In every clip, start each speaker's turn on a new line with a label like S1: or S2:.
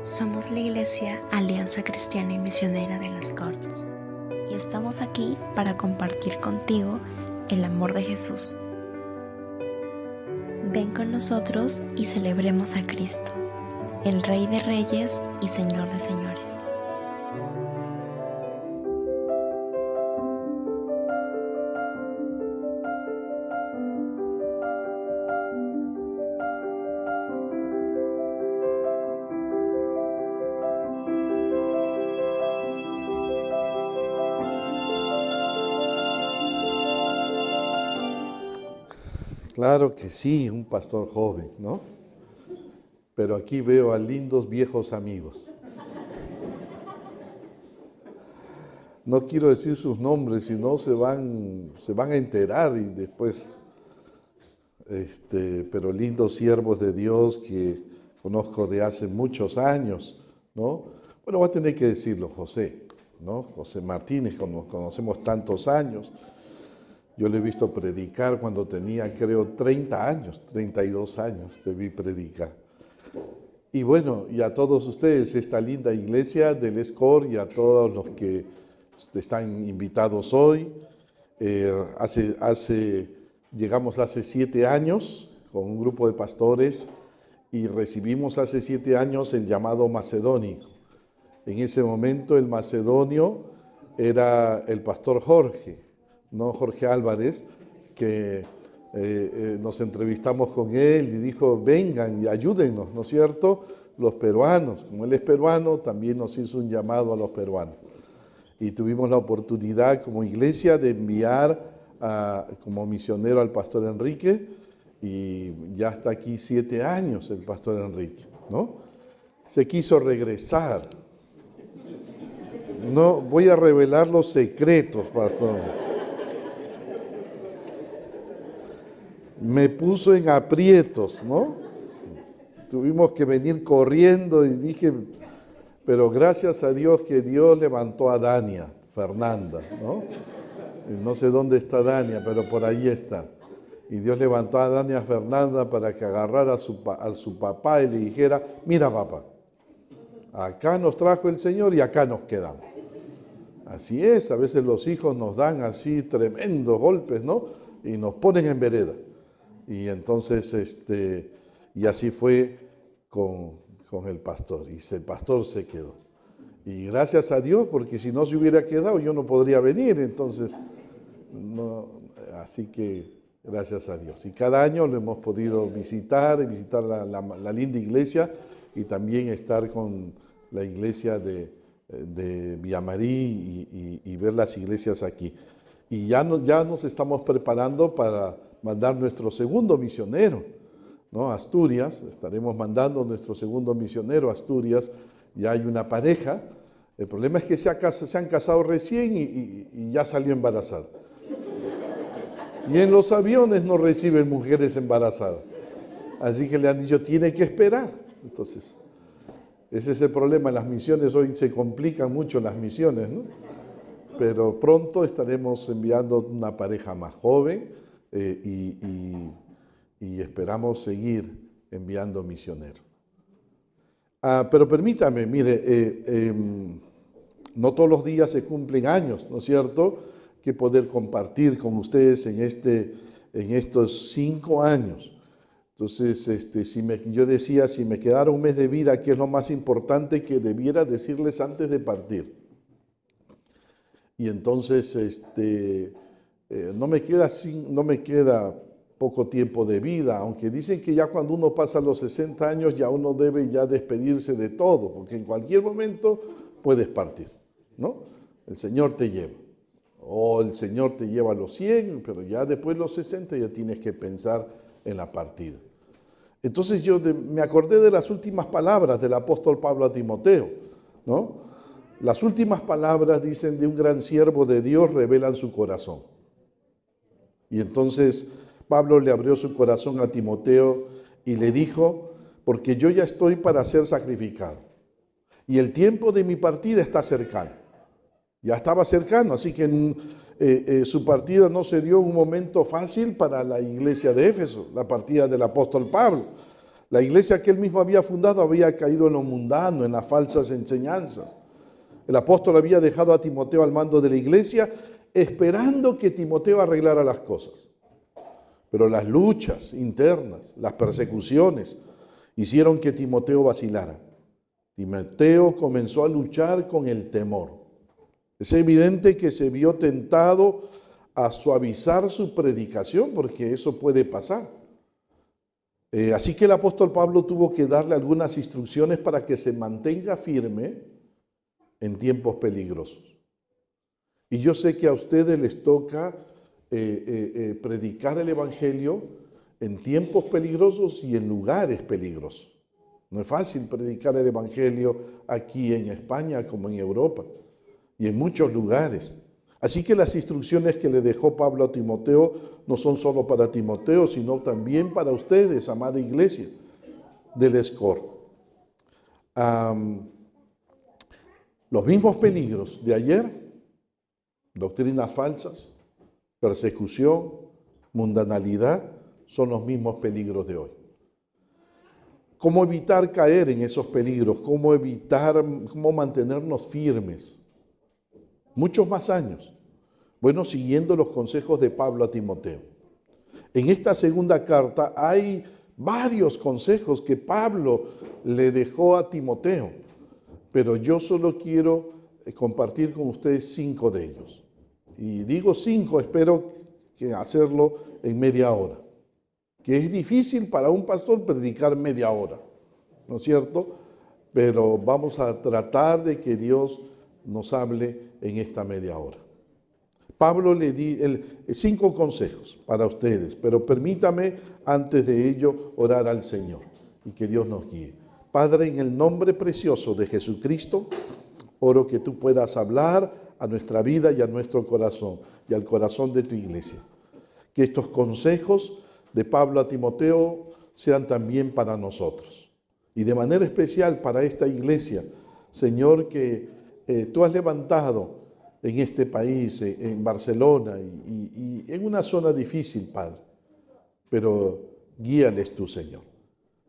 S1: Somos la Iglesia Alianza Cristiana y Misionera de las Cortes y estamos aquí para compartir contigo el amor de Jesús. Ven con nosotros y celebremos a Cristo, el Rey de Reyes y Señor de Señores.
S2: Claro que sí, un pastor joven, ¿no? Pero aquí veo a lindos viejos amigos. No quiero decir sus nombres, si no se van a enterar y después, pero lindos siervos de Dios que conozco de hace muchos años, ¿no? Bueno, voy a tener que decirlo, José, ¿no? José Martínez, como conocemos tantos años. Yo le he visto predicar cuando tenía, creo, 30 años, 32 años, te vi predicar. Y bueno, y a todos ustedes, esta linda iglesia del ESCOR y a todos los que están invitados hoy. Llegamos hace 7 años con un grupo de pastores y recibimos hace 7 años el llamado macedónico. En ese momento el macedonio era el pastor Jorge, no Jorge Álvarez, que nos entrevistamos con él y dijo, vengan y ayúdennos, ¿no es cierto? Los peruanos, como él es peruano, también nos hizo un llamado a los peruanos. Y tuvimos la oportunidad como iglesia de enviar como misionero al pastor Enrique, y ya está aquí 7 años el pastor Enrique, ¿no? Se quiso regresar. No voy a revelar los secretos, pastor. Me puso en aprietos, ¿no? Tuvimos que venir corriendo y dije, pero gracias a Dios que Dios levantó a Dania, Fernanda, ¿no? No sé dónde está Dania, pero por ahí está. Y Dios levantó a Dania Fernanda para que agarrara a su papá y le dijera, mira papá, acá nos trajo el Señor y acá nos quedamos. Así es, a veces los hijos nos dan así tremendos golpes, ¿no? Y nos ponen en vereda. Y entonces, y así fue con el pastor, y el pastor se quedó. Y gracias a Dios, porque si no se hubiera quedado, yo no podría venir, entonces, no, así que gracias a Dios. Y cada año lo hemos podido visitar la linda iglesia, y también estar con la iglesia de Villamarí y ver las iglesias aquí. Y ya nos estamos preparando para mandar nuestro segundo misionero, ¿no? A Asturias. Estaremos mandando nuestro segundo misionero a Asturias. Ya hay una pareja. El problema es que se han casado recién y ya salió embarazada. Y en los aviones no reciben mujeres embarazadas. Así que le han dicho, tiene que esperar. Entonces, ese es el problema. Las misiones hoy se complican mucho, las misiones, ¿no? Pero pronto estaremos enviando una pareja más joven y esperamos seguir enviando misioneros. Pero permítame, mire, no todos los días se cumplen años, ¿no es cierto?, que poder compartir con ustedes en estos 5 años. Entonces, yo decía, si me quedara un mes de vida, ¿qué es lo más importante que debiera decirles antes de partir? Y entonces, no me queda poco tiempo de vida, aunque dicen que ya cuando uno pasa los 60 años ya uno debe ya despedirse de todo, porque en cualquier momento puedes partir, ¿no? El Señor te lleva, o el Señor te lleva a los 100, pero ya después de los 60 ya tienes que pensar en la partida. Entonces yo me acordé de las últimas palabras del apóstol Pablo a Timoteo, ¿no? Las últimas palabras, dicen, de un gran siervo de Dios revelan su corazón. Y entonces Pablo le abrió su corazón a Timoteo y le dijo, porque yo ya estoy para ser sacrificado. Y el tiempo de mi partida está cercano. Ya estaba cercano, así que su partida no se dio un momento fácil para la iglesia de Éfeso, la partida del apóstol Pablo. La iglesia que él mismo había fundado había caído en lo mundano, en las falsas enseñanzas. El apóstol había dejado a Timoteo al mando de la iglesia, esperando que Timoteo arreglara las cosas. Pero las luchas internas, las persecuciones, hicieron que Timoteo vacilara. Timoteo comenzó a luchar con el temor. Es evidente que se vio tentado a suavizar su predicación, porque eso puede pasar. Así que el apóstol Pablo tuvo que darle algunas instrucciones para que se mantenga firme en tiempos peligrosos. Y yo sé que a ustedes les toca predicar el evangelio en tiempos peligrosos y en lugares peligrosos. No es fácil predicar el evangelio aquí en España como en Europa y en muchos lugares. Así que las instrucciones que le dejó Pablo a Timoteo no son solo para Timoteo, sino también para ustedes, amada iglesia del Escort. Los mismos peligros de ayer, doctrinas falsas, persecución, mundanalidad, son los mismos peligros de hoy. ¿Cómo evitar caer en esos peligros? ¿Cómo mantenernos firmes? Muchos más años. Bueno, siguiendo los consejos de Pablo a Timoteo. En esta segunda carta hay varios consejos que Pablo le dejó a Timoteo, pero yo solo quiero compartir con ustedes 5 de ellos. Y digo 5, espero que hacerlo en media hora, que es difícil para un pastor predicar media hora, ¿no es cierto? Pero vamos a tratar de que Dios nos hable en esta media hora. Pablo le di 5 consejos para ustedes, pero permítame antes de ello orar al Señor y que Dios nos guíe. Padre, en el nombre precioso de Jesucristo, oro que tú puedas hablar a nuestra vida y a nuestro corazón y al corazón de tu iglesia. Que estos consejos de Pablo a Timoteo sean también para nosotros y de manera especial para esta iglesia, Señor, que tú has levantado en este país, en Barcelona y en una zona difícil, Padre. Pero guíales tú, Señor.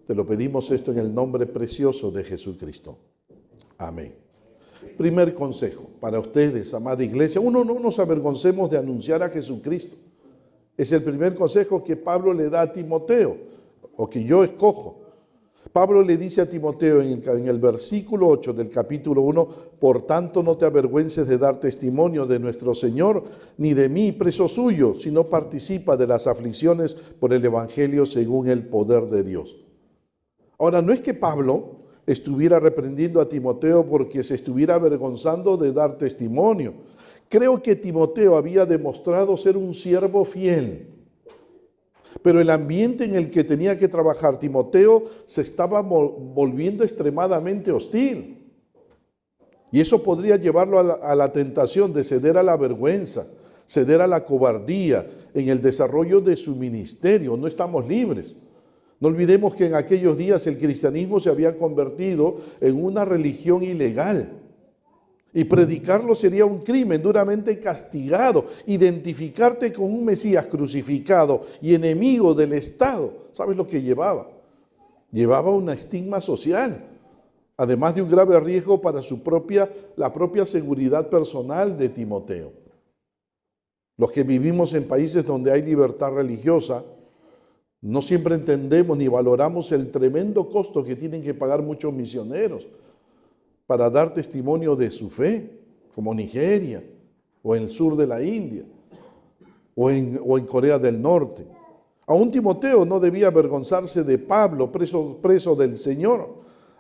S2: Te lo pedimos esto en el nombre precioso de Jesucristo. Amén. Primer consejo para ustedes, amada iglesia. Uno, no nos avergoncemos de anunciar a Jesucristo. Es el primer consejo que Pablo le da a Timoteo, o que yo escojo. Pablo le dice a Timoteo en el versículo 8 del capítulo 1, por tanto no te avergüences de dar testimonio de nuestro Señor, ni de mí, preso suyo, sino participa de las aflicciones por el Evangelio según el poder de Dios. Ahora, no es que Pablo estuviera reprendiendo a Timoteo porque se estuviera avergonzando de dar testimonio. Creo que Timoteo había demostrado ser un siervo fiel. Pero el ambiente en el que tenía que trabajar Timoteo se estaba volviendo extremadamente hostil. Y eso podría llevarlo a la tentación de ceder a la vergüenza, ceder a la cobardía en el desarrollo de su ministerio. No estamos libres. No olvidemos que en aquellos días el cristianismo se había convertido en una religión ilegal. Y predicarlo sería un crimen duramente castigado. Identificarte con un Mesías crucificado y enemigo del Estado, ¿sabes lo que llevaba? Llevaba una estigma social, además de un grave riesgo para la propia seguridad personal de Timoteo. Los que vivimos en países donde hay libertad religiosa, no siempre entendemos ni valoramos el tremendo costo que tienen que pagar muchos misioneros para dar testimonio de su fe, como Nigeria, o en el sur de la India, o en Corea del Norte. Aún Timoteo no debía avergonzarse de Pablo, preso del Señor.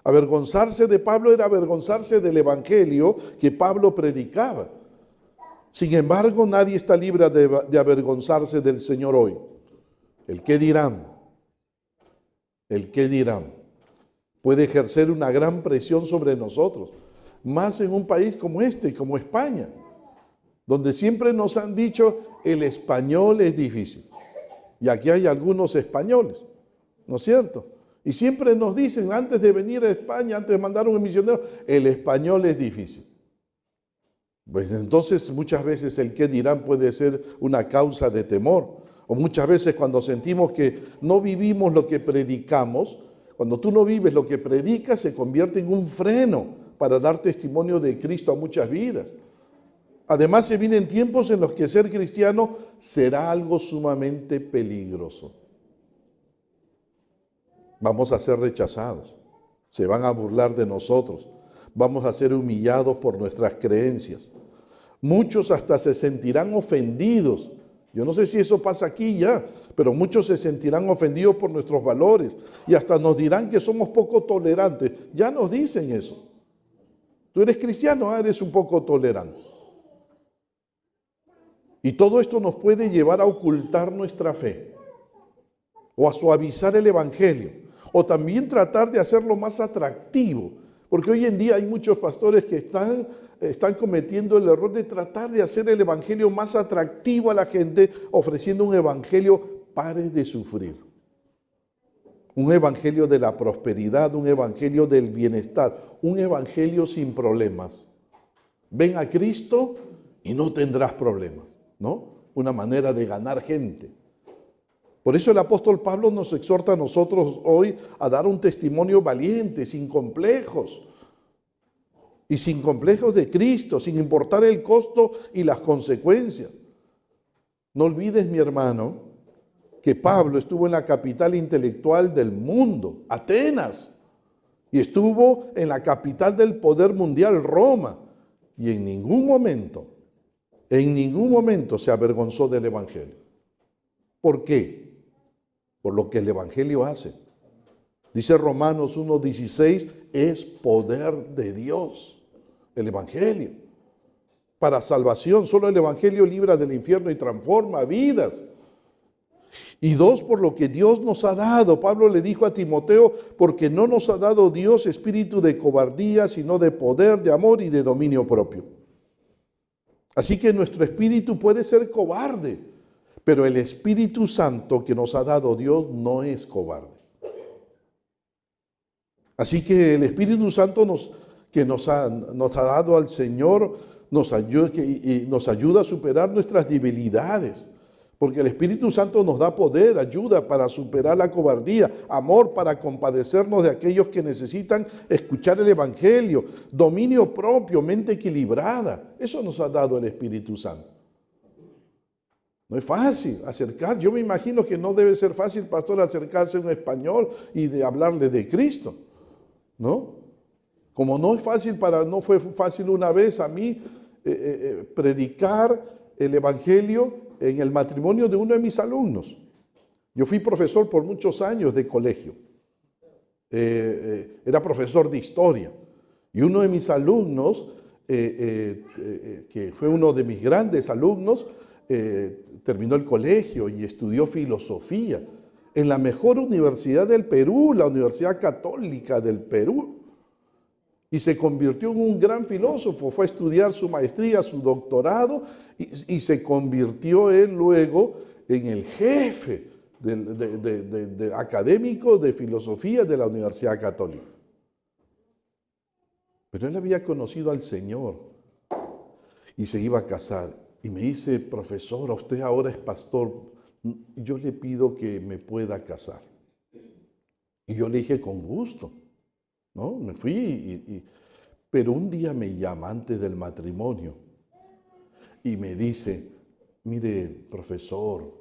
S2: Avergonzarse de Pablo era avergonzarse del evangelio que Pablo predicaba. Sin embargo, nadie está libre de avergonzarse del Señor hoy. El qué dirán, el qué dirán, puede ejercer una gran presión sobre nosotros, más en un país como este, como España, donde siempre nos han dicho el español es difícil. Y aquí hay algunos españoles, ¿no es cierto? Y siempre nos dicen, antes de venir a España, antes de mandar un misionero, el español es difícil. Pues entonces muchas veces el qué dirán puede ser una causa de temor. O muchas veces cuando sentimos que no vivimos lo que predicamos, Cuando tú no vives lo que predicas, se convierte en un freno para dar testimonio de Cristo a muchas vidas. Además, se vienen tiempos en los que ser cristiano será algo sumamente peligroso. Vamos a ser rechazados, se van a burlar de nosotros, vamos a ser humillados por nuestras creencias. Muchos hasta se sentirán ofendidos. Yo no sé si eso pasa aquí ya, pero muchos se sentirán ofendidos por nuestros valores y hasta nos dirán que somos poco tolerantes. Ya nos dicen eso. Tú eres cristiano, eres un poco tolerante. Y todo esto nos puede llevar a ocultar nuestra fe o a suavizar el evangelio o también tratar de hacerlo más atractivo. Porque hoy en día hay muchos pastores que están cometiendo el error de tratar de hacer el evangelio más atractivo a la gente, ofreciendo un evangelio pare de sufrir. Un evangelio de la prosperidad, un evangelio del bienestar, un evangelio sin problemas. Ven a Cristo y no tendrás problemas, ¿no? Una manera de ganar gente. Por eso el apóstol Pablo nos exhorta a nosotros hoy a dar un testimonio valiente, sin complejos. Y sin complejos de Cristo, sin importar el costo y las consecuencias. No olvides, mi hermano, que Pablo estuvo en la capital intelectual del mundo, Atenas, y estuvo en la capital del poder mundial, Roma, y en ningún momento se avergonzó del evangelio. ¿Por qué? Por lo que el evangelio hace. Dice Romanos 1:16, es poder de Dios, el evangelio. Para salvación, solo el evangelio libra del infierno y transforma vidas. Y 2, por lo que Dios nos ha dado. Pablo le dijo a Timoteo, porque no nos ha dado Dios espíritu de cobardía, sino de poder, de amor y de dominio propio. Así que nuestro espíritu puede ser cobarde, pero el Espíritu Santo que nos ha dado Dios no es cobarde. Así que el Espíritu Santo que nos ha dado al Señor nos ayuda a superar nuestras debilidades. Porque el Espíritu Santo nos da poder, ayuda para superar la cobardía, amor para compadecernos de aquellos que necesitan escuchar el Evangelio, dominio propio, mente equilibrada. Eso nos ha dado el Espíritu Santo. No es fácil acercar. Yo me imagino que no debe ser fácil, pastor, acercarse a un español y de hablarle de Cristo, ¿no? Como no fue fácil una vez a mí predicar el Evangelio en el matrimonio de uno de mis alumnos. Yo fui profesor por muchos años de colegio. Era profesor de historia. Y uno de mis alumnos, que fue uno de mis grandes alumnos, terminó el colegio y estudió filosofía en la mejor universidad del Perú, la Universidad Católica del Perú. Y se convirtió en un gran filósofo, fue a estudiar su maestría, su doctorado, y se convirtió él luego en el jefe académico de filosofía de la Universidad Católica. Pero él había conocido al Señor y se iba a casar. Y me dice, profesor, usted ahora es pastor, yo le pido que me pueda casar. Y yo le dije, con gusto, ¿no? Me fui, pero un día me llama antes del matrimonio y me dice, mire, profesor,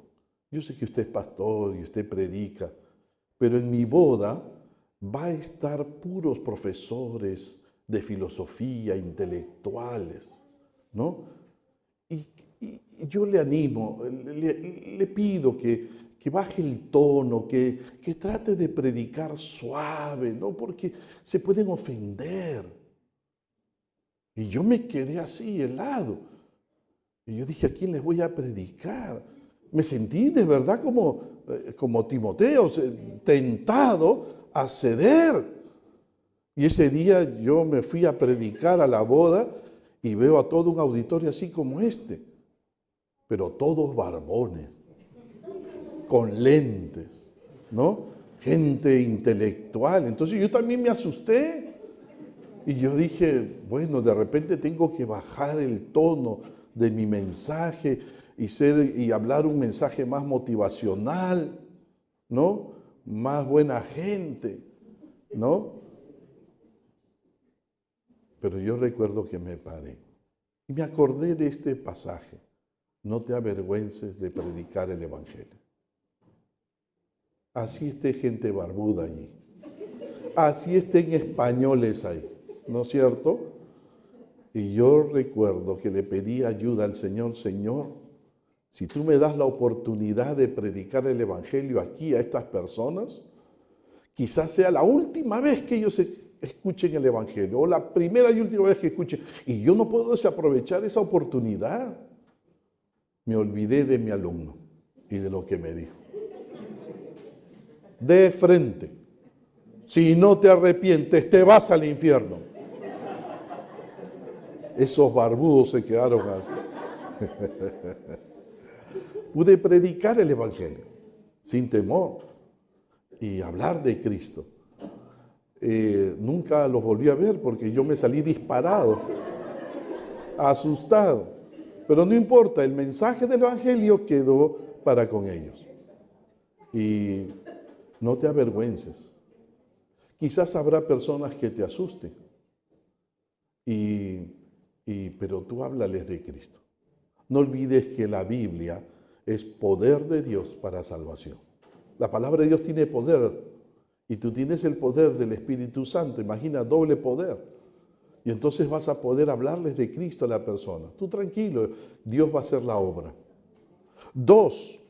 S2: yo sé que usted es pastor y usted predica, pero en mi boda va a estar puros profesores de filosofía, intelectuales, ¿no? Y yo le animo, le pido que baje el tono, que trate de predicar suave, ¿no? Porque se pueden ofender. Y yo me quedé así, helado. Y yo dije, ¿a quién les voy a predicar? Me sentí de verdad como Timoteo, tentado a ceder. Y ese día yo me fui a predicar a la boda y veo a todo un auditorio así como este, pero todos barbones, con lentes, ¿no? Gente intelectual. Entonces yo también me asusté y yo dije, bueno, de repente tengo que bajar el tono de mi mensaje y hablar un mensaje más motivacional, ¿no? Más buena gente. ¿no? Pero yo recuerdo que me paré y me acordé de este pasaje. No te avergüences de predicar el Evangelio. Así esté gente barbuda allí. Así estén españoles ahí, ¿no es cierto? Y yo recuerdo que le pedí ayuda al Señor. Señor, si tú me das la oportunidad de predicar el Evangelio aquí a estas personas, quizás sea la última vez que ellos escuchen el Evangelio, o la primera y última vez que escuchen, y yo no puedo desaprovechar esa oportunidad. Me olvidé de mi alumno y de lo que me dijo. De frente, si no te arrepientes, te vas al infierno. Esos barbudos se quedaron así. Pude predicar el Evangelio sin temor y hablar de Cristo. Nunca los volví a ver porque yo me salí disparado, asustado. Pero no importa, el mensaje del Evangelio quedó para con ellos. Y no te avergüences. Quizás habrá personas que te asusten, pero tú háblales de Cristo. No olvides que la Biblia es poder de Dios para salvación. La palabra de Dios tiene poder y tú tienes el poder del Espíritu Santo. Imagina, doble poder. Y entonces vas a poder hablarles de Cristo a la persona. Tú tranquilo, Dios va a hacer la obra. 2,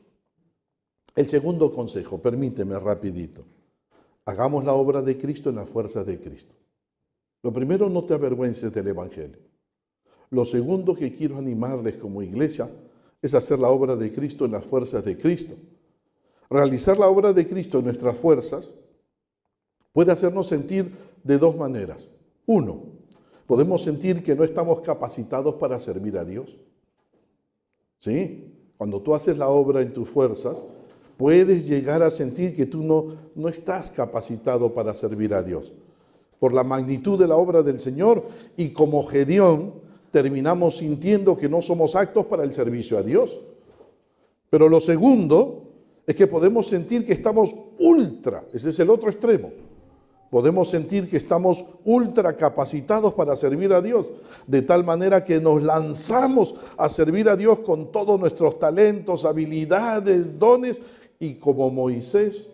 S2: el segundo consejo, permíteme rapidito. Hagamos la obra de Cristo en las fuerzas de Cristo. Lo primero, no te avergüences del Evangelio. Lo segundo que quiero animarles como iglesia es hacer la obra de Cristo en las fuerzas de Cristo. Realizar la obra de Cristo en nuestras fuerzas puede hacernos sentir de dos maneras. 1, podemos sentir que no estamos capacitados para servir a Dios. ¿Sí? Cuando tú haces la obra en tus fuerzas, puedes llegar a sentir que tú no estás capacitado para servir a Dios. Por la magnitud de la obra del Señor, y como Gedeón, terminamos sintiendo que no somos aptos para el servicio a Dios. Pero lo segundo es que podemos sentir que estamos ese es el otro extremo. Podemos sentir que estamos ultra capacitados para servir a Dios, de tal manera que nos lanzamos a servir a Dios con todos nuestros talentos, habilidades, dones, y como Moisés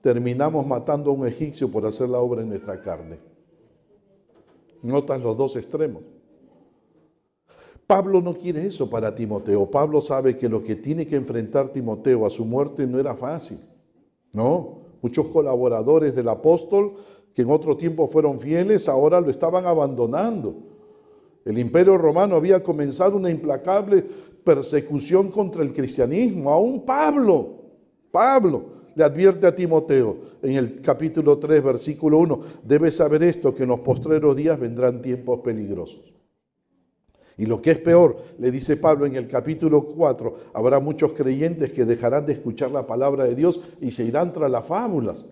S2: terminamos matando a un egipcio por hacer la obra en nuestra carne. ¿Notas los dos extremos? Pablo no quiere eso para Timoteo. Pablo sabe que lo que tiene que enfrentar Timoteo a su muerte no era fácil. No, muchos colaboradores del apóstol que en otro tiempo fueron fieles, ahora lo estaban abandonando. El Imperio Romano había comenzado una implacable persecución contra el cristianismo. Aún Pablo le advierte a Timoteo en el capítulo 3, versículo 1, debes saber esto, que en los postreros días vendrán tiempos peligrosos. Y lo que es peor, le dice Pablo en el capítulo 4, habrá muchos creyentes que dejarán de escuchar la palabra de Dios y se irán tras las fábulas.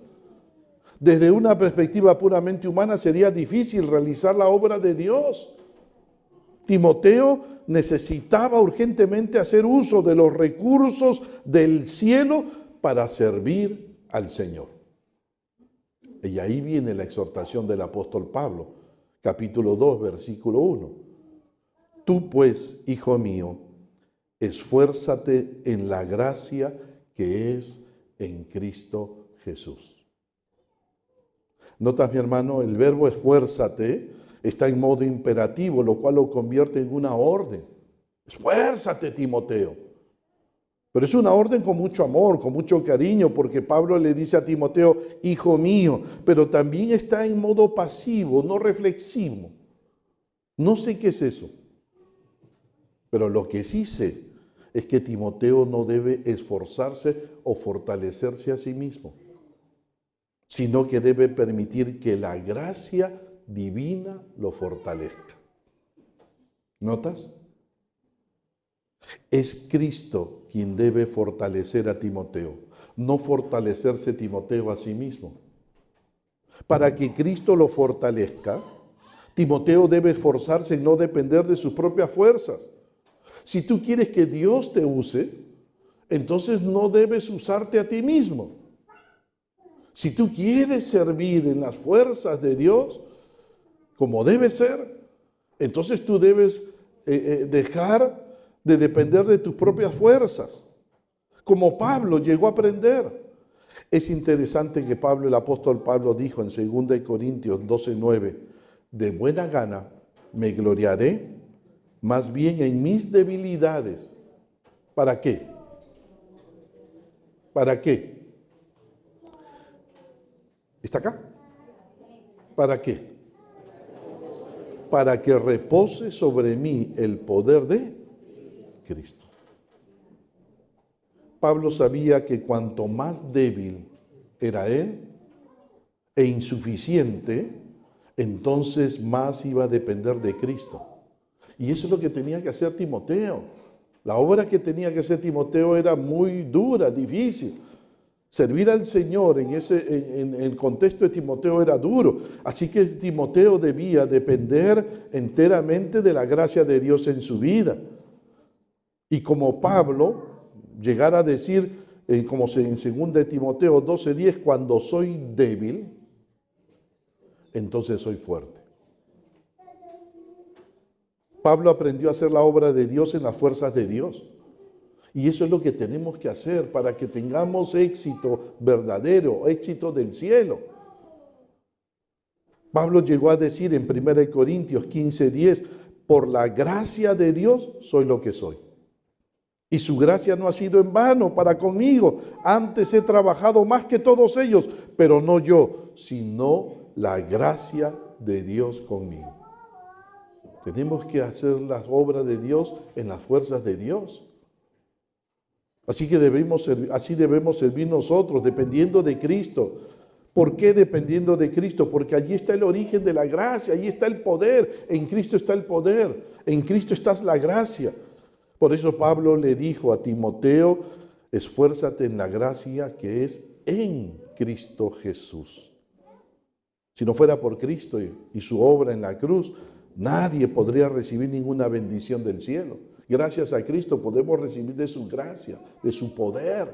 S2: Desde una perspectiva puramente humana sería difícil realizar la obra de Dios. Timoteo necesitaba urgentemente hacer uso de los recursos del cielo para servir al Señor. Y ahí viene la exhortación del apóstol Pablo, capítulo 2, versículo 1. Tú pues, hijo mío, esfuérzate en la gracia que es en Cristo Jesús. Notas, mi hermano, el verbo esfuérzate está en modo imperativo, lo cual lo convierte en una orden. Esfuérzate, Timoteo. Pero es una orden con mucho amor, con mucho cariño, porque Pablo le dice a Timoteo, hijo mío, pero también está en modo pasivo, no reflexivo. No sé qué es eso, pero lo que sí sé es que Timoteo no debe esforzarse o fortalecerse a sí mismo, sino que debe permitir que la gracia divina lo fortalezca. ¿Notas? Es Cristo quien debe fortalecer a Timoteo, no fortalecerse Timoteo a sí mismo. Para que Cristo lo fortalezca, Timoteo debe esforzarse en no depender de sus propias fuerzas. Si tú quieres que Dios te use, entonces no debes usarte a ti mismo, Si tú quieres servir en las fuerzas de Dios, como debe ser, entonces tú debes dejar de depender de tus propias fuerzas, como Pablo llegó a aprender. Es interesante que Pablo, el apóstol Pablo, dijo en 2 Corintios 12:9, de buena gana me gloriaré más bien en mis debilidades. ¿Para qué? ¿Para qué? ¿Está acá? ¿Para qué? Para que repose sobre mí el poder de Cristo. Pablo sabía que cuanto más débil era él e insuficiente, entonces más iba a depender de Cristo. Y eso es lo que tenía que hacer Timoteo. La obra que tenía que hacer Timoteo era muy dura, difícil. Servir al Señor en el contexto de Timoteo era duro. Así que Timoteo debía depender enteramente de la gracia de Dios en su vida. Y como Pablo llegar a decir, como en 2 Timoteo 12:10, cuando soy débil, entonces soy fuerte. Pablo aprendió a hacer la obra de Dios en las fuerzas de Dios. Y eso es lo que tenemos que hacer para que tengamos éxito verdadero, éxito del cielo. Pablo llegó a decir en 1 Corintios 15:10, por la gracia de Dios soy lo que soy. Y su gracia no ha sido en vano para conmigo. Antes he trabajado más que todos ellos, pero no yo, sino la gracia de Dios conmigo. Tenemos que hacer las obras de Dios en las fuerzas de Dios. Así debemos servir nosotros, dependiendo de Cristo. ¿Por qué dependiendo de Cristo? Porque allí está el origen de la gracia, allí está el poder. En Cristo está el poder, en Cristo está la gracia. Por eso Pablo le dijo a Timoteo, esfuérzate en la gracia que es en Cristo Jesús. Si no fuera por Cristo y su obra en la cruz, nadie podría recibir ninguna bendición del cielo. Gracias a Cristo podemos recibir de su gracia, de su poder.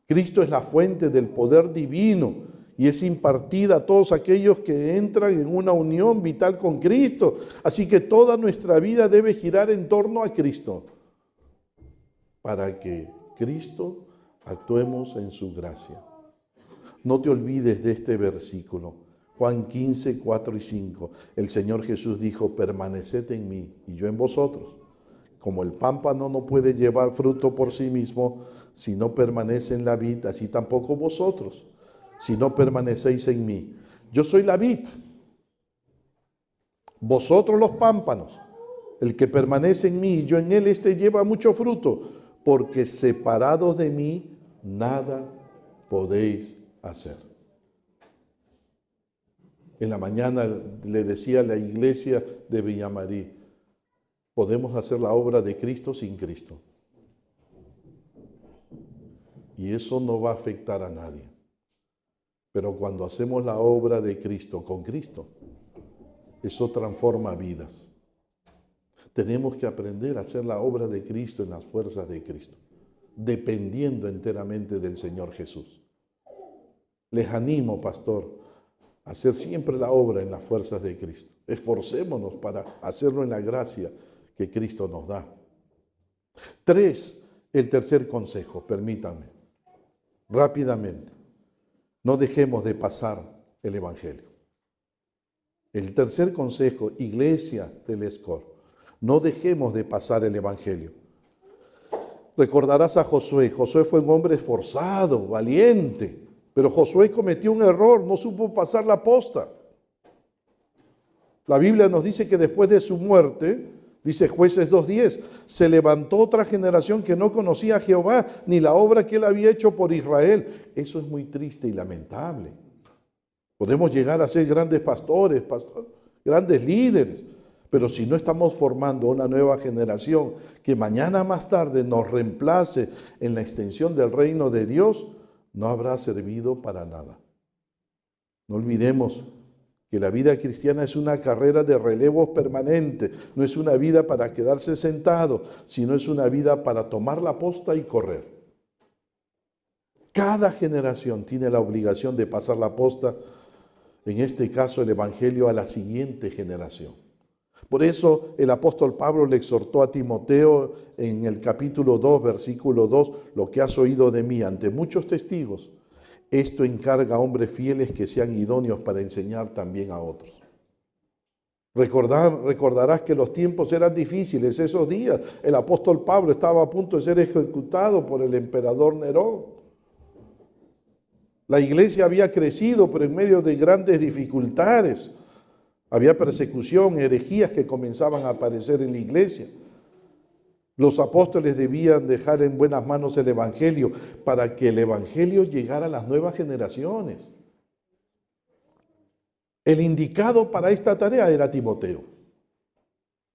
S2: Cristo es la fuente del poder divino y es impartida a todos aquellos que entran en una unión vital con Cristo. Así que toda nuestra vida debe girar en torno a Cristo, para que Cristo actuemos en su gracia. No te olvides de este versículo. Juan 15, 4 y 5. El Señor Jesús dijo, permaneced en mí y yo en vosotros. Como el pámpano no puede llevar fruto por sí mismo si no permanece en la vid, así tampoco vosotros, si no permanecéis en mí. Yo soy la vid, vosotros los pámpanos. El que permanece en mí y yo en él, este lleva mucho fruto, porque separados de mí nada podéis hacer. En la mañana le decía a la iglesia de Villamarí, podemos hacer la obra de Cristo sin Cristo. Y eso no va a afectar a nadie. Pero cuando hacemos la obra de Cristo con Cristo, eso transforma vidas. Tenemos que aprender a hacer la obra de Cristo en las fuerzas de Cristo, dependiendo enteramente del Señor Jesús. Les animo, pastor, hacer siempre la obra en las fuerzas de Cristo. Esforcémonos para hacerlo en la gracia que Cristo nos da. 3, el tercer consejo, permítanme, rápidamente. No dejemos de pasar el Evangelio. El tercer consejo, iglesia del Escor, no dejemos de pasar el Evangelio. Recordarás a Josué. Josué fue un hombre esforzado, valiente. Pero Josué cometió un error, no supo pasar la posta. La Biblia nos dice que después de su muerte, dice Jueces 2:10, se levantó otra generación que no conocía a Jehová, ni la obra que él había hecho por Israel. Eso es muy triste y lamentable. Podemos llegar a ser grandes pastores, grandes líderes, pero si no estamos formando una nueva generación que mañana más tarde nos reemplace en la extensión del reino de Dios, no habrá servido para nada. No olvidemos que la vida cristiana es una carrera de relevos permanente, no es una vida para quedarse sentado, sino es una vida para tomar la posta y correr. Cada generación tiene la obligación de pasar la posta, en este caso el Evangelio, a la siguiente generación. Por eso el apóstol Pablo le exhortó a Timoteo en el capítulo 2, versículo 2, lo que has oído de mí ante muchos testigos, esto encarga a hombres fieles que sean idóneos para enseñar también a otros. Recordarás que los tiempos eran difíciles esos días. El apóstol Pablo estaba a punto de ser ejecutado por el emperador Nerón. La iglesia había crecido, pero en medio de grandes dificultades. Había persecución, herejías que comenzaban a aparecer en la iglesia. Los apóstoles debían dejar en buenas manos el Evangelio para que el Evangelio llegara a las nuevas generaciones. El indicado para esta tarea era Timoteo.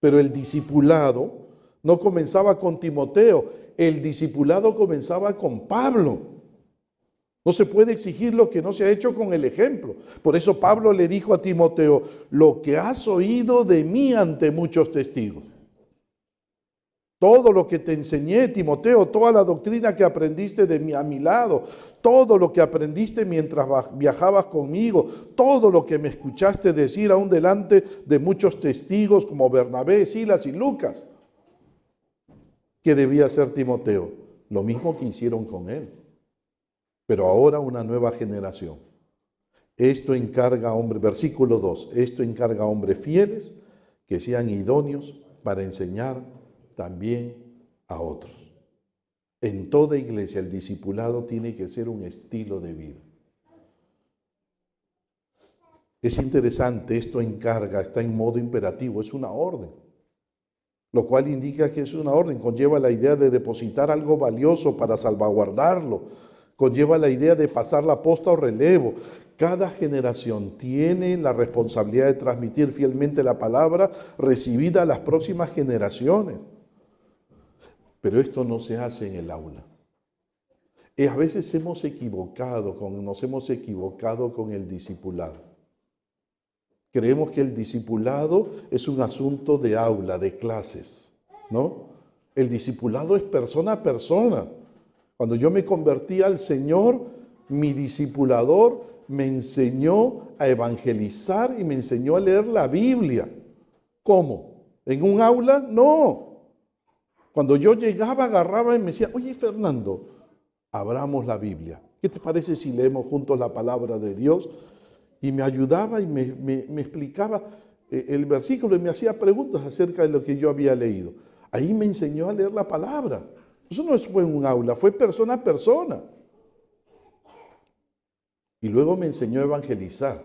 S2: Pero el discipulado no comenzaba con Timoteo, el discipulado comenzaba con Pablo. No se puede exigir lo que no se ha hecho con el ejemplo. Por eso Pablo le dijo a Timoteo, lo que has oído de mí ante muchos testigos. Todo lo que te enseñé, Timoteo, toda la doctrina que aprendiste de mí a mi lado, todo lo que aprendiste mientras viajabas conmigo, todo lo que me escuchaste decir aún delante de muchos testigos como Bernabé, Silas y Lucas, ¿qué debía hacer Timoteo? Lo mismo que hicieron con él. Pero ahora una nueva generación. Esto encarga a hombres, versículo 2, esto encarga a hombres fieles que sean idóneos para enseñar también a otros. En toda iglesia el discipulado tiene que ser un estilo de vida. Es interesante, esto encarga, está en modo imperativo, es una orden. Lo cual indica que es una orden, conlleva la idea de depositar algo valioso para salvaguardarlo, conlleva la idea de pasar la posta o relevo. Cada generación tiene la responsabilidad de transmitir fielmente la palabra recibida a las próximas generaciones. Pero esto no se hace en el aula. A veces nos hemos equivocado con el discipulado. Creemos que el discipulado es un asunto de aula, de clases, ¿no? El discipulado es persona a persona. Cuando yo me convertí al Señor, mi discipulador me enseñó a evangelizar y me enseñó a leer la Biblia. ¿Cómo? ¿En un aula? No. Cuando yo llegaba, agarraba y me decía, oye Fernando, abramos la Biblia. ¿Qué te parece si leemos juntos la palabra de Dios? Y me ayudaba y me explicaba el versículo y me hacía preguntas acerca de lo que yo había leído. Ahí me enseñó a leer la palabra. Eso no fue en un aula, fue persona a persona. Y luego me enseñó a evangelizar.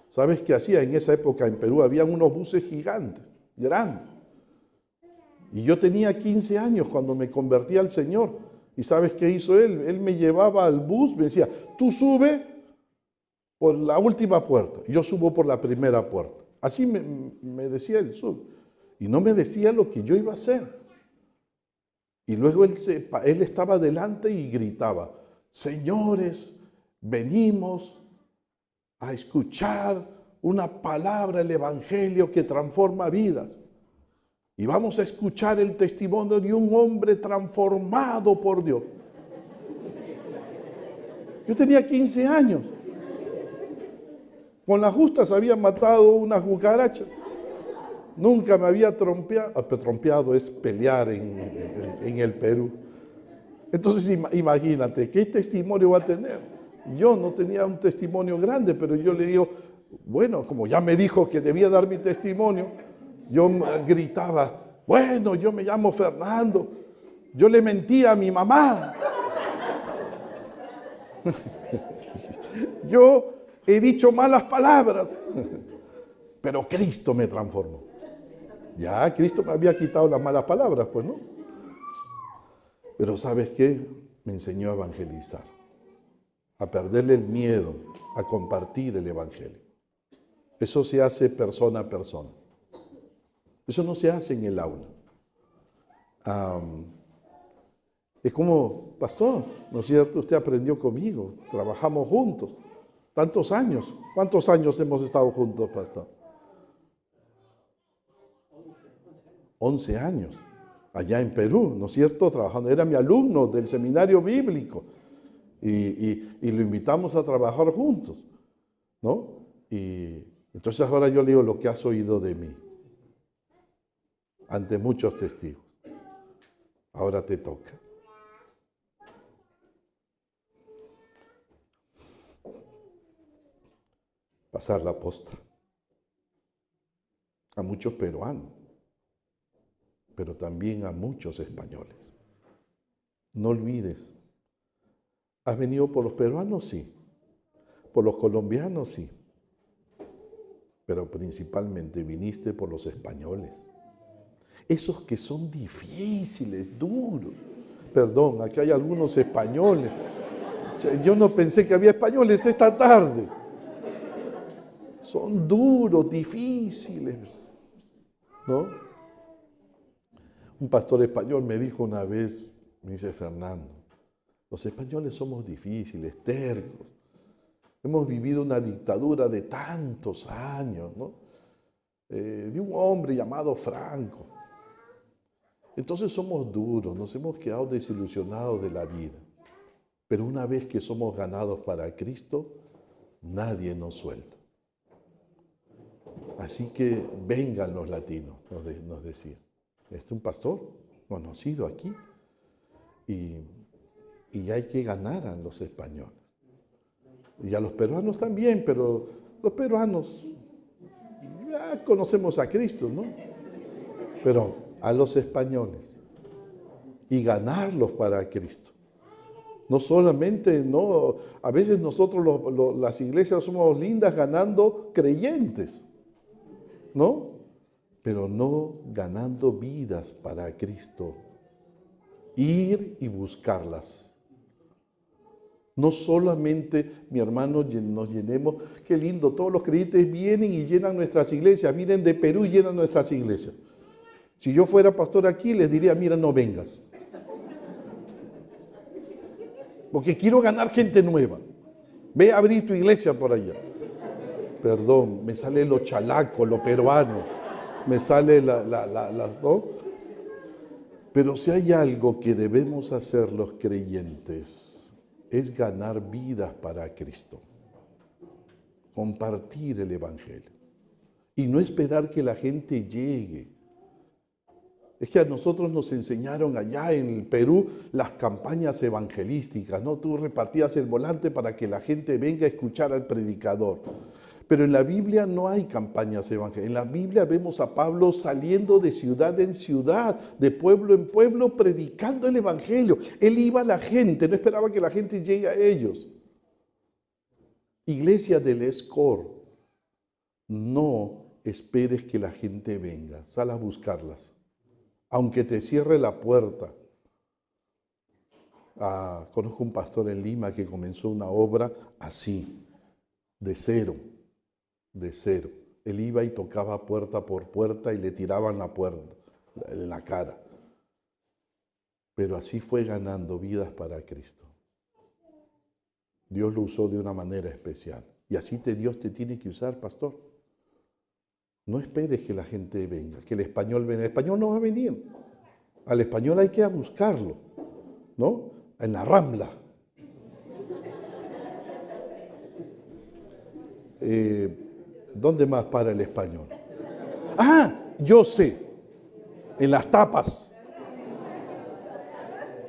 S2: ¿Sabes qué hacía? En esa época en Perú habían unos buses gigantes, grandes. Y yo tenía 15 años cuando me convertí al Señor. ¿Y sabes qué hizo él? Él me llevaba al bus, me decía, tú sube por la última puerta, yo subo por la primera puerta. Así me decía él, sube. Y no me decía lo que yo iba a hacer. Y luego él estaba delante y gritaba, señores, venimos a escuchar una palabra, el Evangelio que transforma vidas. Y vamos a escuchar el testimonio de un hombre transformado por Dios. Yo tenía 15 años. Con las justas había matado una cucaracha. Nunca me había trompeado. Trompeado es pelear en el Perú. Entonces imagínate, ¿qué testimonio va a tener? Yo no tenía un testimonio grande, pero yo le digo, bueno, como ya me dijo que debía dar mi testimonio, yo gritaba, bueno, yo me llamo Fernando, yo le mentí a mi mamá. Yo he dicho malas palabras, pero Cristo me transformó. Ya, Cristo me había quitado las malas palabras, pues, ¿no? Pero ¿sabes qué? Me enseñó a evangelizar, a perderle el miedo, a compartir el Evangelio. Eso se hace persona a persona. Eso no se hace en el aula. Es como, pastor, ¿no es cierto? Usted aprendió conmigo, trabajamos juntos, tantos años. ¿Cuántos años hemos estado juntos, pastor? 11 años, allá en Perú, ¿no es cierto? Trabajando, era mi alumno del seminario bíblico. y lo invitamos a trabajar juntos, ¿no? Y entonces ahora yo le digo lo que has oído de mí, ante muchos testigos. Ahora te toca. Pasar la posta a muchos peruanos, pero también a muchos españoles. No olvides, ¿has venido por los peruanos? Sí. Por los colombianos, sí. Pero principalmente viniste por los españoles. Esos que son difíciles, duros. Perdón, aquí hay algunos españoles. Yo no pensé que había españoles esta tarde. Son duros, difíciles, ¿no? Un pastor español me dijo una vez, me dice: Fernando, los españoles somos difíciles, tercos. Hemos vivido una dictadura de tantos años, ¿no? De un hombre llamado Franco. Entonces somos duros, nos hemos quedado desilusionados de la vida. Pero una vez que somos ganados para Cristo, nadie nos suelta. Así que vengan los latinos, nos decía. Este es un pastor conocido aquí. Y hay que ganar a los españoles. Y a los peruanos también, pero los peruanos ya conocemos a Cristo, ¿no? Pero a los españoles y ganarlos para Cristo. No solamente, no, a veces nosotros las iglesias somos lindas ganando creyentes, ¿no? Pero no ganando vidas para Cristo. Ir y buscarlas. No solamente, mi hermano, nos llenemos, qué lindo, todos los creyentes vienen y llenan nuestras iglesias, vienen de Perú y llenan nuestras iglesias. Si yo fuera pastor aquí, les diría: mira, no vengas. Porque quiero ganar gente nueva. Ve a abrir tu iglesia por allá. Perdón, me sale lo chalaco, lo peruano, me sale ¿no? Pero si hay algo que debemos hacer los creyentes, es ganar vidas para Cristo. Compartir el Evangelio. Y no esperar que la gente llegue. Es que a nosotros nos enseñaron allá en el Perú las campañas evangelísticas, ¿no? Tú repartías el volante para que la gente venga a escuchar al predicador. Pero en la Biblia no hay campañas evangélicas. En la Biblia vemos a Pablo saliendo de ciudad en ciudad, de pueblo en pueblo, predicando el Evangelio. Él iba a la gente, no esperaba que la gente llegue a ellos. Iglesia del Escor, no esperes que la gente venga, sal a buscarlas. Aunque te cierre la puerta. Conozco un pastor en Lima que comenzó una obra así, de cero. Él iba y tocaba puerta por puerta y le tiraban la puerta en la cara. Pero así fue ganando vidas para Cristo. Dios lo usó de una manera especial. Y así Dios te tiene que usar, pastor. No esperes que la gente venga, que el español venga. El español no va a venir. Al español hay que ir a buscarlo, ¿no? En la Rambla. ¿Dónde más para el español? Yo sé. En las tapas.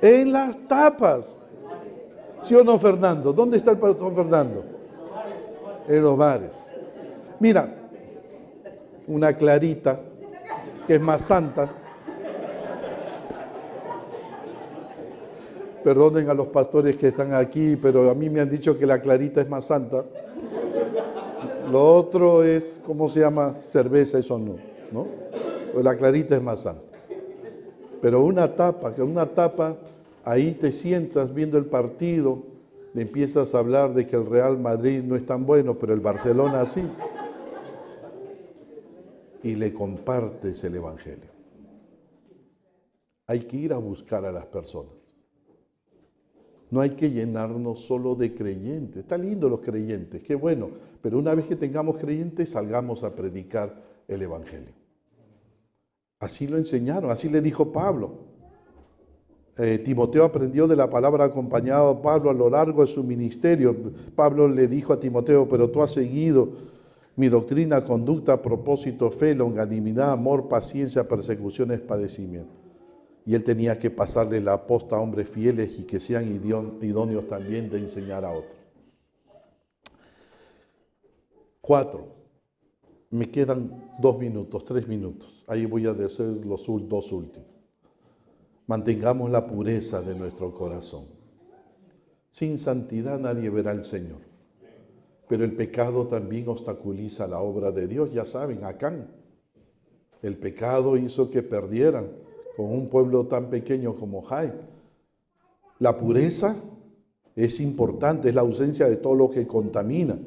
S2: En las tapas. ¿Sí o no, Fernando? ¿Dónde está el pastor Fernando? En los bares. Mira, una clarita, que es más santa. Perdonen a los pastores que están aquí, pero a mí me han dicho que la clarita es más santa. Lo otro es, ¿cómo se llama? Cerveza, eso no, ¿no? Pues la clarita es más santa. Pero una tapa, ahí te sientas viendo el partido, le empiezas a hablar de que el Real Madrid no es tan bueno, pero el Barcelona sí. Y le compartes el Evangelio. Hay que ir a buscar a las personas. No hay que llenarnos solo de creyentes. Está lindo los creyentes, qué bueno. Pero una vez que tengamos creyentes, salgamos a predicar el Evangelio. Así lo enseñaron, así le dijo Pablo. Timoteo aprendió de la palabra acompañado a Pablo a lo largo de su ministerio. Pablo le dijo a Timoteo, pero tú has seguido mi doctrina, conducta, propósito, fe, longanimidad, amor, paciencia, persecuciones, padecimiento. Y él tenía que pasarle la posta a hombres fieles y que sean idóneos también de enseñar a otros. 4. Me quedan 2 minutos, 3 minutos. Ahí voy a decir los 2 últimos. Mantengamos la pureza de nuestro corazón. Sin santidad nadie verá al Señor. Pero el pecado también obstaculiza la obra de Dios. Ya saben, Acán. El pecado hizo que perdieran con un pueblo tan pequeño como Jai. La pureza es importante, es la ausencia de todo lo que contamina.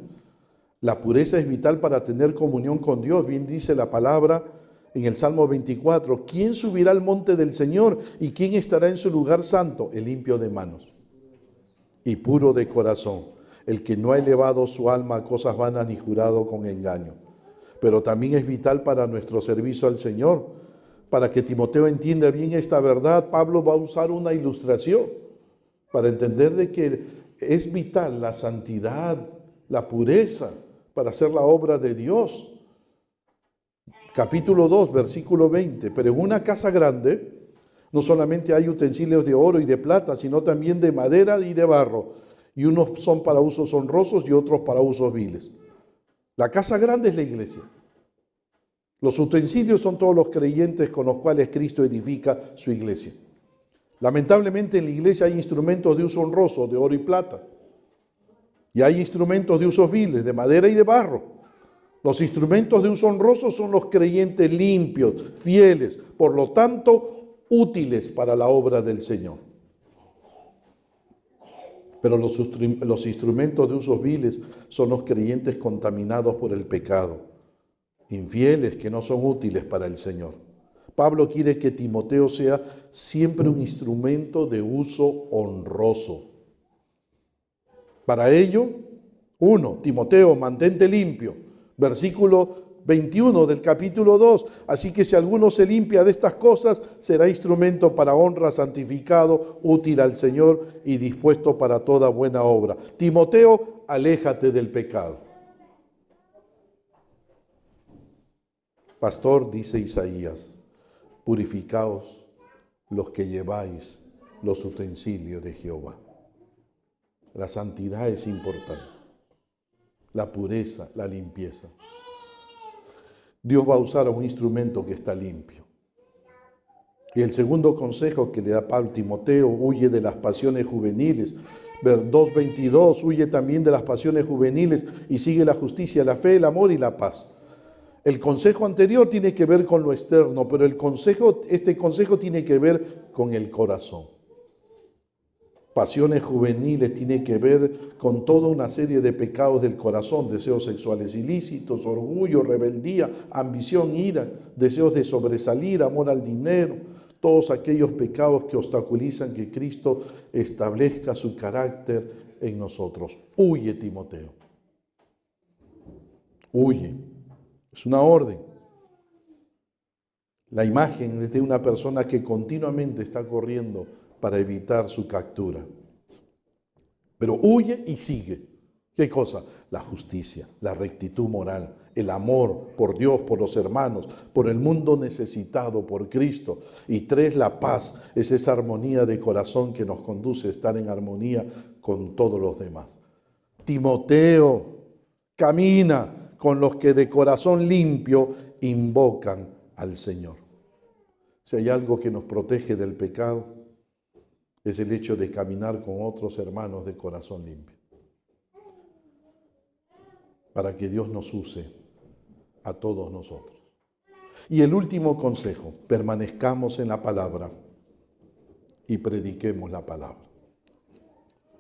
S2: La pureza es vital para tener comunión con Dios. Bien dice la palabra en el Salmo 24, ¿quién subirá al monte del Señor y quién estará en su lugar santo? El limpio de manos y puro de corazón, el que no ha elevado su alma a cosas vanas ni jurado con engaño. Pero también es vital para nuestro servicio al Señor. Para que Timoteo entienda bien esta verdad, Pablo va a usar una ilustración para entender de que es vital la santidad, la pureza para hacer la obra de Dios. Capítulo 2, versículo 20. Pero en una casa grande no solamente hay utensilios de oro y de plata, sino también de madera y de barro. Y unos son para usos honrosos y otros para usos viles. La casa grande es la iglesia. Los utensilios son todos los creyentes con los cuales Cristo edifica su iglesia. Lamentablemente en la iglesia hay instrumentos de uso honroso, de oro y plata. Y hay instrumentos de usos viles, de madera y de barro. Los instrumentos de uso honroso son los creyentes limpios, fieles, por lo tanto, útiles para la obra del Señor. Pero los instrumentos de usos viles son los creyentes contaminados por el pecado, infieles que no son útiles para el Señor. Pablo quiere que Timoteo sea siempre un instrumento de uso honroso. Para ello, 1, Timoteo, mantente limpio. Versículo 21 del capítulo 2. Así que si alguno se limpia de estas cosas, será instrumento para honra, santificado, útil al Señor y dispuesto para toda buena obra. Timoteo, aléjate del pecado. Pastor, dice Isaías, purificaos los que lleváis los utensilios de Jehová. La santidad es importante. La pureza, la limpieza. Dios va a usar a un instrumento que está limpio. Y el segundo consejo que le da Pablo a Timoteo, huye de las pasiones juveniles. 2:22, huye también de las pasiones juveniles y sigue la justicia, la fe, el amor y la paz. El consejo anterior tiene que ver con lo externo, pero este consejo tiene que ver con el corazón. Pasiones juveniles tiene que ver con toda una serie de pecados del corazón, deseos sexuales ilícitos, orgullo, rebeldía, ambición, ira, deseos de sobresalir, amor al dinero, todos aquellos pecados que obstaculizan que Cristo establezca su carácter en nosotros. Huye, Timoteo. Huye. Es una orden. La imagen es de una persona que continuamente está corriendo para evitar su captura. Pero huye y sigue. ¿Qué cosa? La justicia, la rectitud moral, el amor por Dios, por los hermanos, por el mundo necesitado, por Cristo. Y 3, la paz, es esa armonía de corazón que nos conduce a estar en armonía con todos los demás. Timoteo, camina con los que de corazón limpio invocan al Señor. Si hay algo que nos protege del pecado, es el hecho de caminar con otros hermanos de corazón limpio. Para que Dios nos use a todos nosotros. Y el último consejo, permanezcamos en la palabra y prediquemos la palabra.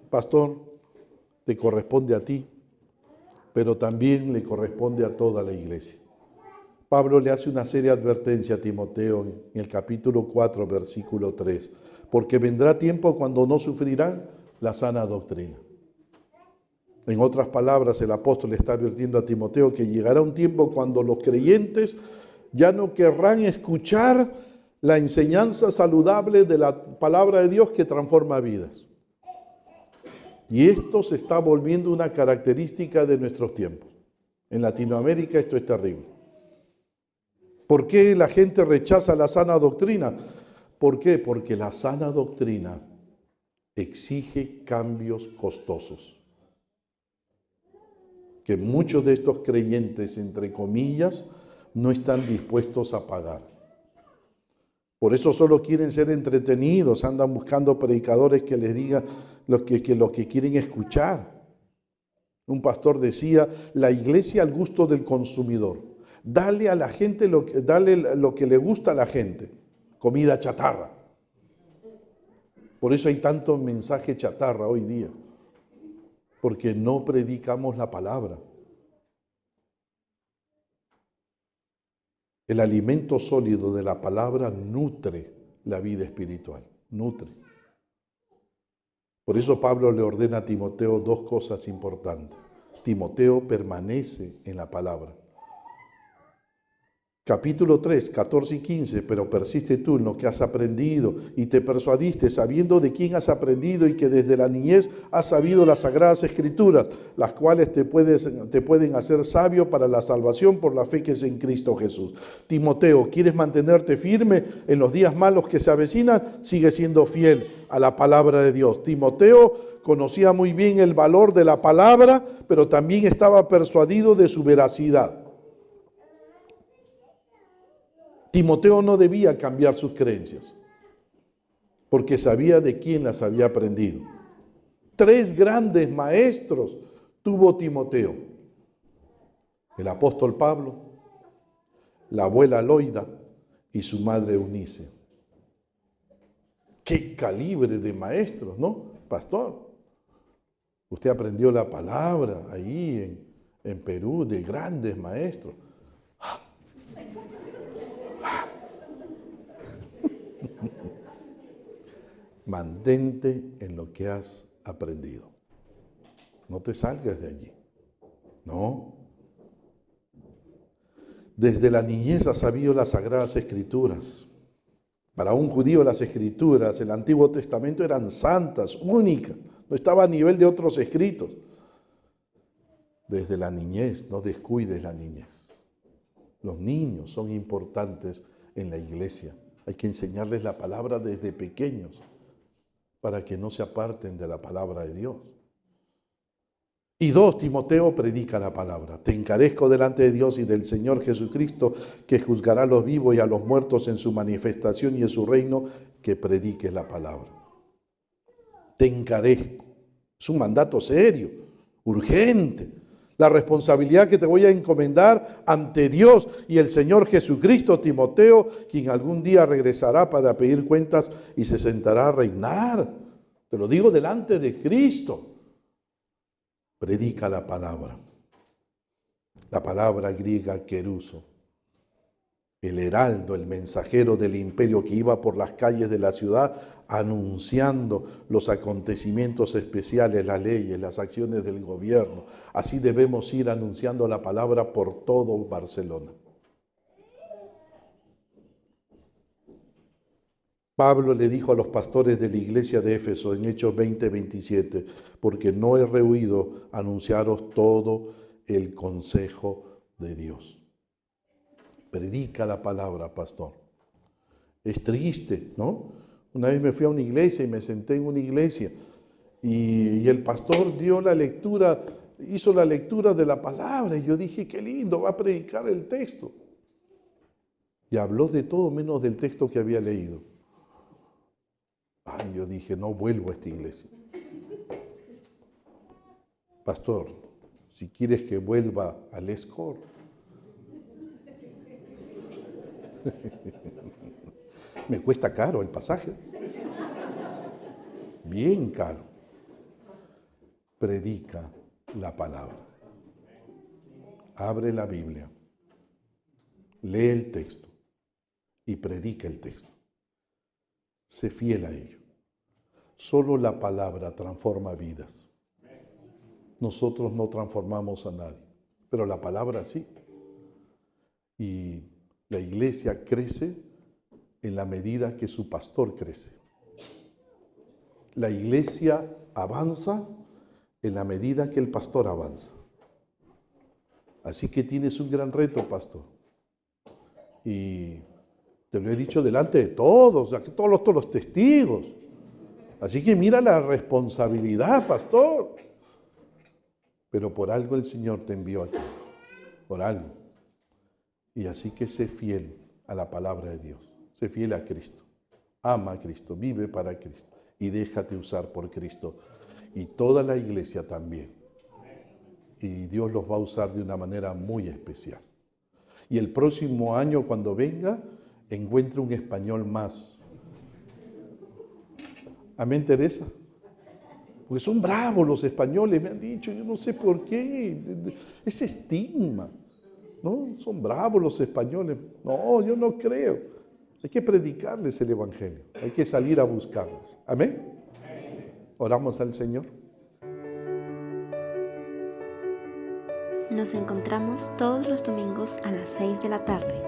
S2: Pastor, te corresponde a ti, pero también le corresponde a toda la iglesia. Pablo le hace una seria advertencia a Timoteo en el capítulo 4, versículo 3. Porque vendrá tiempo cuando no sufrirán la sana doctrina. En otras palabras, el apóstol está advirtiendo a Timoteo que llegará un tiempo cuando los creyentes ya no querrán escuchar la enseñanza saludable de la palabra de Dios que transforma vidas. Y esto se está volviendo una característica de nuestros tiempos. En Latinoamérica esto es terrible. ¿Por qué la gente rechaza la sana doctrina? ¿Por qué? Porque la sana doctrina exige cambios costosos, que muchos de estos creyentes, entre comillas, no están dispuestos a pagar. Por eso solo quieren ser entretenidos, andan buscando predicadores que les digan lo que quieren escuchar. Un pastor decía, la iglesia al gusto del consumidor. Dale a la gente dale lo que le gusta a la gente, comida chatarra. Por eso hay tanto mensaje chatarra hoy día, porque no predicamos la palabra. El alimento sólido de la palabra nutre la vida espiritual, nutre. Por eso Pablo le ordena a Timoteo dos cosas importantes. Timoteo permanece en la palabra. Capítulo 3, 14 y 15, pero persiste tú en lo que has aprendido y te persuadiste sabiendo de quién has aprendido y que desde la niñez has sabido las sagradas escrituras, las cuales te pueden hacer sabio para la salvación por la fe que es en Cristo Jesús. Timoteo, ¿quieres mantenerte firme en los días malos que se avecinan? Sigue siendo fiel a la palabra de Dios. Timoteo conocía muy bien el valor de la palabra, pero también estaba persuadido de su veracidad. Timoteo no debía cambiar sus creencias, porque sabía de quién las había aprendido. 3 grandes maestros tuvo Timoteo: el apóstol Pablo, la abuela Loida y su madre Eunice. ¡Qué calibre de maestros!, ¿no, pastor? Usted aprendió la palabra ahí en Perú de grandes maestros. Mantente en lo que has aprendido. No te salgas de allí. No. Desde la niñez has sabido las sagradas escrituras. Para un judío las escrituras, el Antiguo Testamento eran santas, únicas. No estaba a nivel de otros escritos. Desde la niñez, no descuides la niñez. Los niños son importantes en la iglesia. Hay que enseñarles la palabra desde pequeños, para que no se aparten de la palabra de Dios. Y 2, Timoteo, predica la palabra. Te encarezco delante de Dios y del Señor Jesucristo, que juzgará a los vivos y a los muertos en su manifestación y en su reino, que prediques la palabra. Te encarezco. Es un mandato serio, urgente. La responsabilidad que te voy a encomendar ante Dios y el Señor Jesucristo, Timoteo, quien algún día regresará para pedir cuentas y se sentará a reinar. Te lo digo delante de Cristo. Predica la palabra griega keruso, el heraldo, el mensajero del imperio que iba por las calles de la ciudad anunciando los acontecimientos especiales, las leyes, las acciones del gobierno. Así debemos ir anunciando la palabra por todo Barcelona. Pablo le dijo a los pastores de la iglesia de Éfeso en Hechos 20:27, porque no he rehuido anunciaros todo el consejo de Dios. Predica la palabra, pastor. Es triste, ¿no? Una vez me fui a una iglesia y me senté en una iglesia y el pastor dio la lectura, hizo la lectura de la palabra y yo dije, qué lindo, va a predicar el texto. Y habló de todo menos del texto que había leído. Yo dije, no vuelvo a esta iglesia. Pastor, si quieres que vuelva al Escort. Me cuesta caro el pasaje. Bien caro. Predica la palabra. Abre la Biblia. Lee el texto y predica el texto. Sé fiel a ello. Solo la palabra transforma vidas. Nosotros no transformamos a nadie, pero la palabra sí. Y la iglesia crece en la medida que su pastor crece. La iglesia avanza en la medida que el pastor avanza. Así que tienes un gran reto, pastor. Y te lo he dicho delante de todos, todos los testigos. Así que mira la responsabilidad, pastor. Pero por algo el Señor te envió aquí. Por algo. Y así que sé fiel a la palabra de Dios. Sé fiel a Cristo. Ama a Cristo. Vive para Cristo. Y déjate usar por Cristo. Y toda la iglesia también. Y Dios los va a usar de una manera muy especial. Y el próximo año, cuando venga, encuentre un español más. Amén, Teresa. Porque son bravos los españoles, me han dicho, yo no sé por qué, ese estigma, ¿no? Son bravos los españoles. No, yo no creo. Hay que predicarles el Evangelio, hay que salir a buscarlos. Amén. Oramos al Señor.
S1: Nos encontramos todos los domingos a las 6 de la tarde.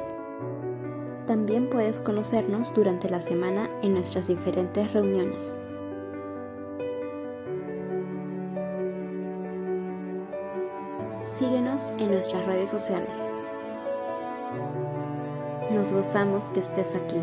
S1: También puedes conocernos durante la semana en nuestras diferentes reuniones. Síguenos en nuestras redes sociales. Nos gozamos que estés aquí.